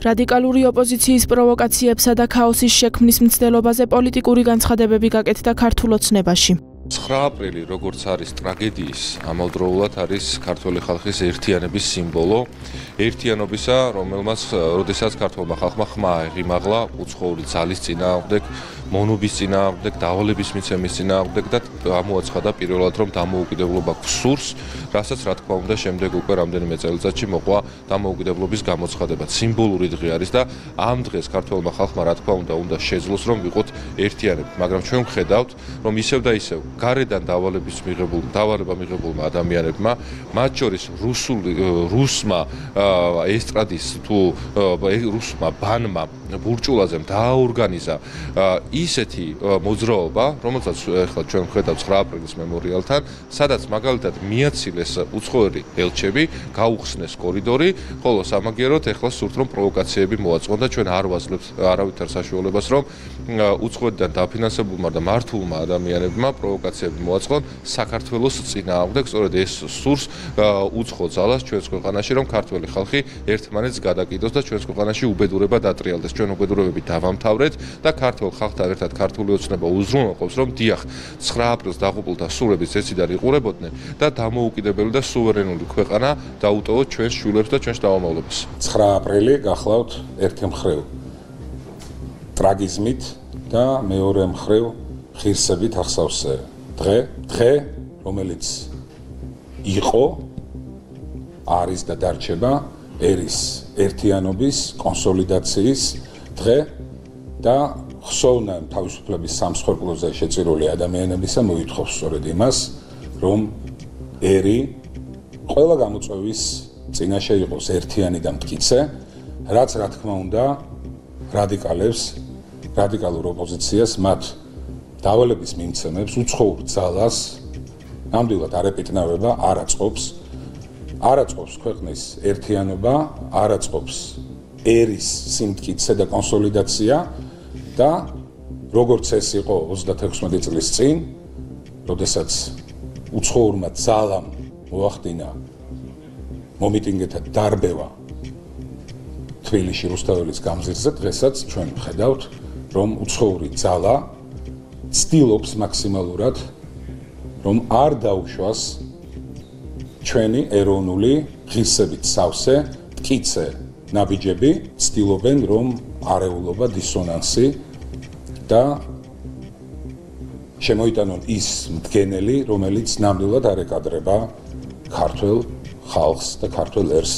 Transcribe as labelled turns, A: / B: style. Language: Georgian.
A: რადიკალური ოპოზიციის პროვოკაციებსა და ქაოსის შექმნის მცდელობაზე პოლიტიკური განცხადებები გაკეთდა ქართულ ოცნებაში.
B: 9 აპრილი, როგორც არის ტრაგედიის, ამავდროულად არის ქართველი ხალხის ერთიანების სიმბოლო. ერთიანობისა, როდესაც ქართველმა ხალხმა ხმა აღიმაღლა უცხოური ძალის წინააღმდეგ, მონობის წინააღმდეგ, დავალების მიცემის წინააღმდეგ და გამოაცხადა პირველად, რომ დამოუკიდებლობა გვსურს, რასაც რა თქმა უნდა შემდეგ უკვე რამდენიმე წელიწადში მოყვა დამოუკიდებლობის გამოცხადება. სიმბოლური დღე არის და ამ დღეს ქართველმა ხალხმა რა თქმა უნდა შეძლოს, რომ ვიყოთ ერთიანები, მაგრამ ჩვენ ვხედავთ, რომ ისევ და ისევ გარედან დავალება მიღებულმა ადამიანებმა, მათ შორის რუსმა ესტრადის თუ რუსმა ბანმა ბურჭულაძემ დააორგანიზა ისეთი მოძრაობა, რომელსაც ახლა ჩვენ ვხედავთ 9 აპრილის მემორიალთან, სადაც მაგალითად მიაცილეს უცხოელი ელჩები, გაუხსნეს კორიდორი, ხოლო სამაგიეროდ ახლა სურთ რომ პროვოკაციები მოაწყონ და ჩვენ არ ვაძლევთ არავითარ საშუალებას რომ უცხოეთიდან დაფინანსებულმა და მართულმა ადამიანებმა პროვოკაციები მოაწყონ საქართველოს წინააღმდეგ, სწორედ ეს სურს უცხო ძალას ჩვენს ქვეყანაში, რომ ქართველი ხალხი ერთმანეთს გადაკიდოს და ჩვენს ქვეყანაში უბედურება დატრიალდეს. ჩვენ უბედურებები დავამთავრეთ და ქართულ ხალხთან ერთად ქართული ოცნება უზრუნველყოფს, რომ დიახ, 9 აპრილს დაღუპულთა სულების ეციდან იყურებოდნენ და დამოუკიდებელი და სუვერენული ქვეყანა დაუტოვოთ ჩვენს შვილებს და ჩვენს შთამომავლობას.
C: 9 აპრილი გახლავთ ერთი მხრივ ტრაგიზმით და მეორე მხრივ ღირსებით ახსავსე დღე, რომელიც იყო, არის და დარჩება ერის ერთიანობის, კონსოლიდაციის დღე და ხსოვნან თავისუფლების სამსხვერპლოზე შეწირული ადამიანებისა მოითხოვს სწორედ იმას, რომ ერი ყველა გამოწვევის წინაშე იყოს ერთიანი და მტკიცე, რაც რა თქმა უნდა რადიკალურ ოპოზიციას მათ დავალების მიმცემებს, უცხოურ ძალას ნამდვილად არ ეპიტნავება, არ აწყობს ქვეყნის ერთიანობა, არ აწყობს ერის სიმტკიცე და კონსოლიდაცია და როგორც ეს იყო 36 წლის წინ, როდესაც უცხოურმა ძალამ მოახდინა მომიტინგეთა დარბევა თბილისში რუსთაველის გამზირზე, დღესაც ჩვენ ვხედავთ, რომ უცხოური ძალა ცდილობს მაქსიმალურად, რომ არ დაუშვას ჩვენი ეროვნული ღირსებით სავსე, მტკიცე ნაბიჯები, ცდილობენ, რომ არეულობა, დისონანსი და შემოიტანონ ის მდგენელი, რომელიც ნამდვილად არ ეკადრება ქართველ ხალხს და ქართველ ერს.